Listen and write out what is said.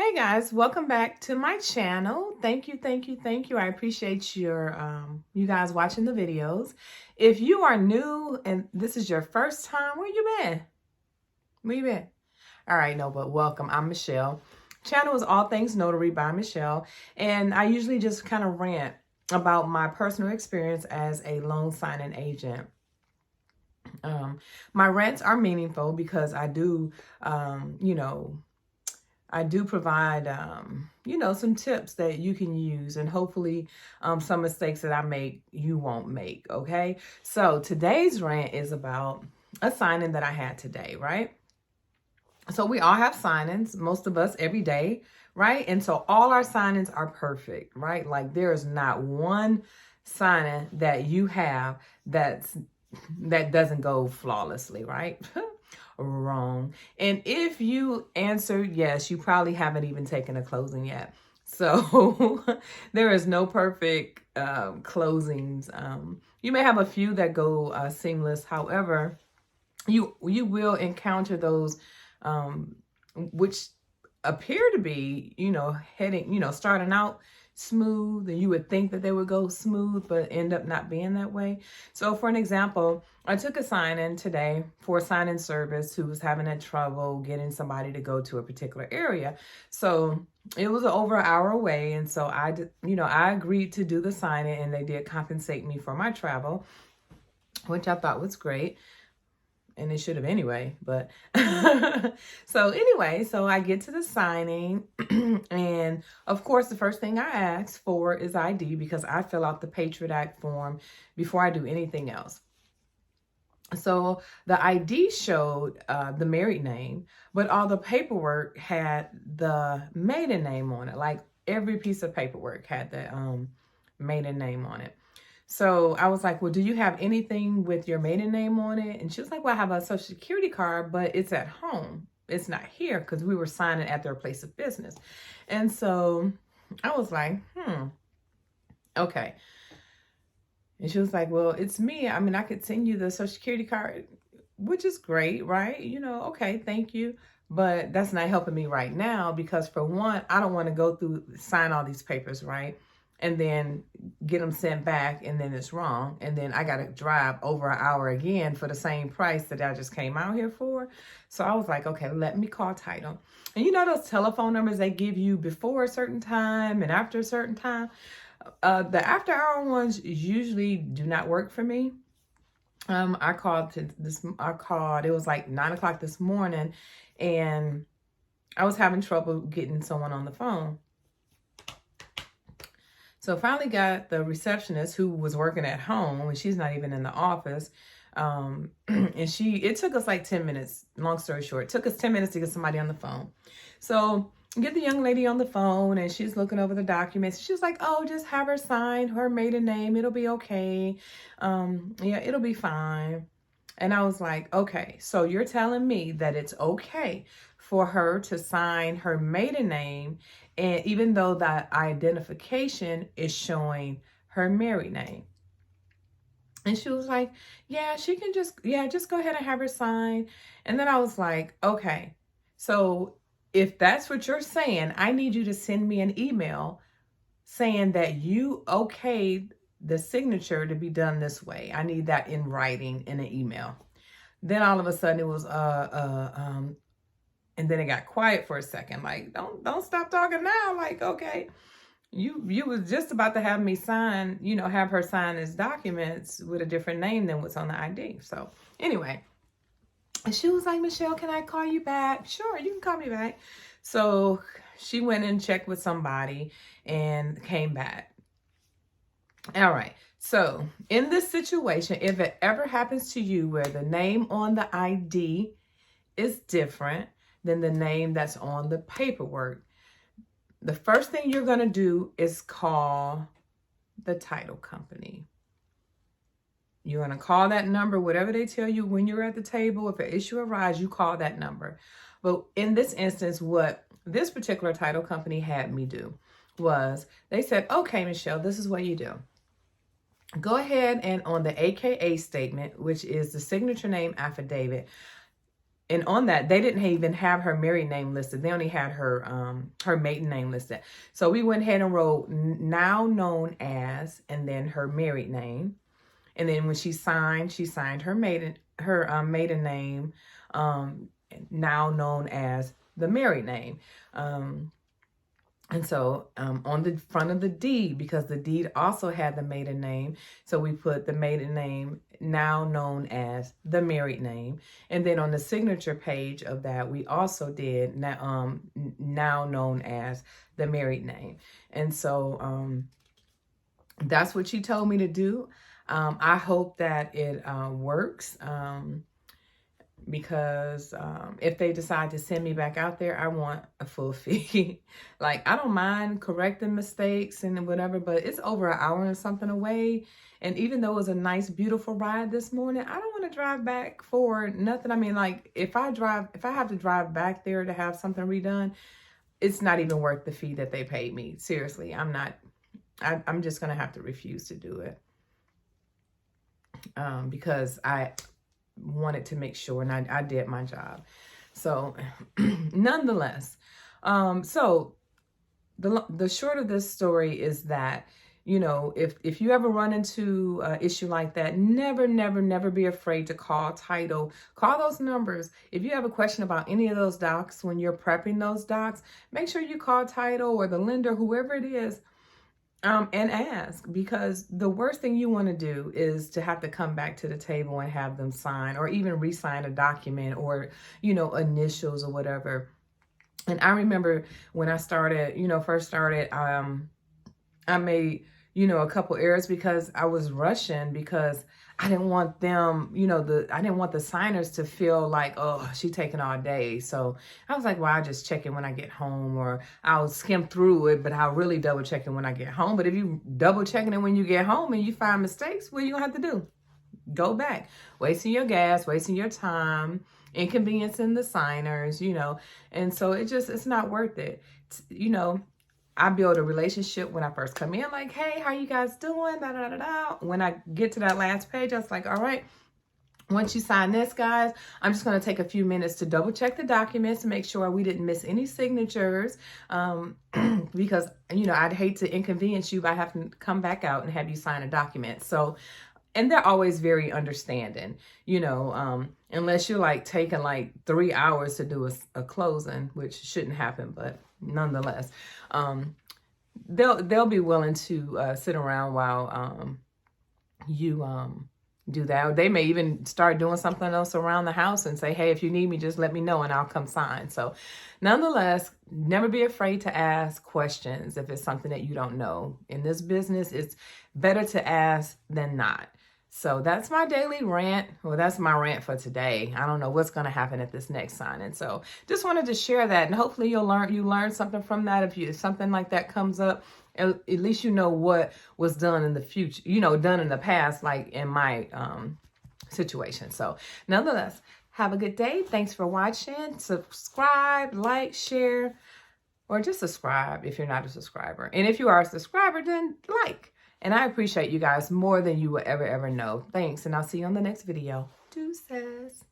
Hey guys, welcome back to my channel. Thank you. I appreciate you guys watching the videos. If you are new and this is your first time, where you been? Where you been? All right, no, but welcome. I'm Michelle. Channel is All Things Notary by Michelle, and I usually just kind of rant about my personal experience as a loan signing agent. My rants are meaningful because I do, I do provide, some tips that you can use, and hopefully some mistakes that I make, you won't make, okay? So today's rant is about a signing that I had today, right? So we all have signings, most of us every day, right? And so all our signings are perfect, right? Like there is not one signing that you have that doesn't go flawlessly, right? Wrong. And if you answered yes, you probably haven't even taken a closing yet. So there is no perfect closings. You may have a few that go seamless. However, you will encounter those which appear to be, heading, starting out smooth, and you would think that they would go smooth, but end up not being that way. So for an example, I took a sign-in today for a sign-in service who was having a trouble getting somebody to go to a particular area. So it was over an hour away. And so I agreed to do the sign-in, and they did compensate me for my travel, which I thought was great. And it should have anyway, but so I get to the signing and of course the first thing I ask for is ID because I fill out the Patriot Act form before I do anything else. So the ID showed the married name, but all the paperwork had the maiden name on it. Like every piece of paperwork had the maiden name on it. So I was like, well, do you have anything with your maiden name on it? And she was like, well, I have a social security card, but it's at home. It's not here because we were signing at their place of business. And so I was like, okay. And she was like, well, it's me. I mean, I could send you the social security card, which is great, right? Okay, thank you. But that's not helping me right now because for one, I don't want to sign all these papers, right? And then get them sent back and then it's wrong. And then I got to drive over an hour again for the same price that I just came out here for. So I was like, okay, let me call title. And you know those telephone numbers they give you before a certain time and after a certain time? The after hour ones usually do not work for me. I called, it was like 9 o'clock this morning and I was having trouble getting someone on the phone. So finally got the receptionist who was working at home and she's not even in the office. And it took us like 10 minutes, long story short, it took us 10 minutes to get somebody on the phone. So get the young lady on the phone and she's looking over the documents. She was like, oh, just have her sign her maiden name. It'll be okay. Yeah, it'll be fine. And I was like, okay, so you're telling me that it's okay for her to sign her maiden name, and even though that identification is showing her married name. And she was like, yeah, she can just go ahead and have her sign. And then I was like, okay, so if that's what you're saying, I need you to send me an email saying that you okayed the signature to be done this way. I need that in writing in an email. Then all of a sudden it was and then it got quiet for a second. Like, don't stop talking now. Like, okay, you was just about to have me sign, have her sign his documents with a different name than what's on the ID. So anyway, and she was like, Michelle, can I call you back? Sure, you can call me back. So she went and checked with somebody and came back. All right. So in this situation, if it ever happens to you where the name on the ID is different than the name that's on the paperwork, the first thing you're going to do is call the title company. You're going to call that number, whatever they tell you when you're at the table. If an issue arises, you call that number. But in this instance, what this particular title company had me do was they said, okay, Michelle, this is what you do. Go ahead and on the AKA statement, which is the signature name affidavit, and on that, they didn't even have her married name listed. They only had her maiden name listed. So we went ahead and wrote now known as, and then her married name. And then when she signed her maiden name, now known as the married name. And so on the front of the deed, because the deed also had the maiden name, so we put the maiden name now known as the married name. And then on the signature page of that, we also did now known as the married name. And so that's what she told me to do. I hope that it works. Because if they decide to send me back out there, I want a full fee. Like, I don't mind correcting mistakes and whatever, but it's over an hour and something away. And even though it was a nice, beautiful ride this morning, I don't want to drive back for nothing. I mean, like, if I have to drive back there to have something redone, it's not even worth the fee that they paid me. Seriously, I'm just going to have to refuse to do it. Because I wanted to make sure, and I did my job. So nonetheless, so the short of this story is that, you know, if you ever run into an issue like that, never be afraid to call title. Call those numbers. If you have a question about any of those docs when you're prepping those docs, make sure you call title or the lender, whoever it is, and ask, because the worst thing you want to do is to have to come back to the table and have them sign or even re-sign a document or, you know, initials or whatever. And I remember when I started, you know, first started, I made, you know, a couple errors because I was rushing, because I didn't want them, you know, I didn't want the signers to feel like, oh, she taking all day. So I was like, well, I'll just check it when I get home, or I'll skim through it, but I'll really double check it when I get home. But if you double checking it when you get home and you find mistakes, what are you gonna have to do? Go back, wasting your gas, wasting your time, inconveniencing the signers, you know. And so it's not worth it. You know, I build a relationship when I first come in, like, hey, how you guys doing? Da, da, da, da. When I get to that last page, I was like, all right, once you sign this, guys, I'm just going to take a few minutes to double check the documents to make sure we didn't miss any signatures, because, you know, I'd hate to inconvenience you by having to come back out and have you sign a document. So, and they're always very understanding, you know, unless you're like taking like 3 hours to do a closing, which shouldn't happen, but nonetheless, they'll be willing to sit around while you do that. They may even start doing something else around the house and say, hey, if you need me, just let me know and I'll come sign. So nonetheless, never be afraid to ask questions if it's something that you don't know. In this business, it's better to ask than not. So that's my daily rant. Well, that's my rant for today. I don't know what's going to happen at this next signing. So just wanted to share that, and hopefully you learn something from that. If something like that comes up, at least you know what was done in the future, you know, done in the past, like in my situation. So nonetheless, have a good day. Thanks for watching. Subscribe, like, share, or just subscribe if you're not a subscriber. And if you are a subscriber, then like. And I appreciate you guys more than you will ever know. Thanks, and I'll see you on the next video. Deuces.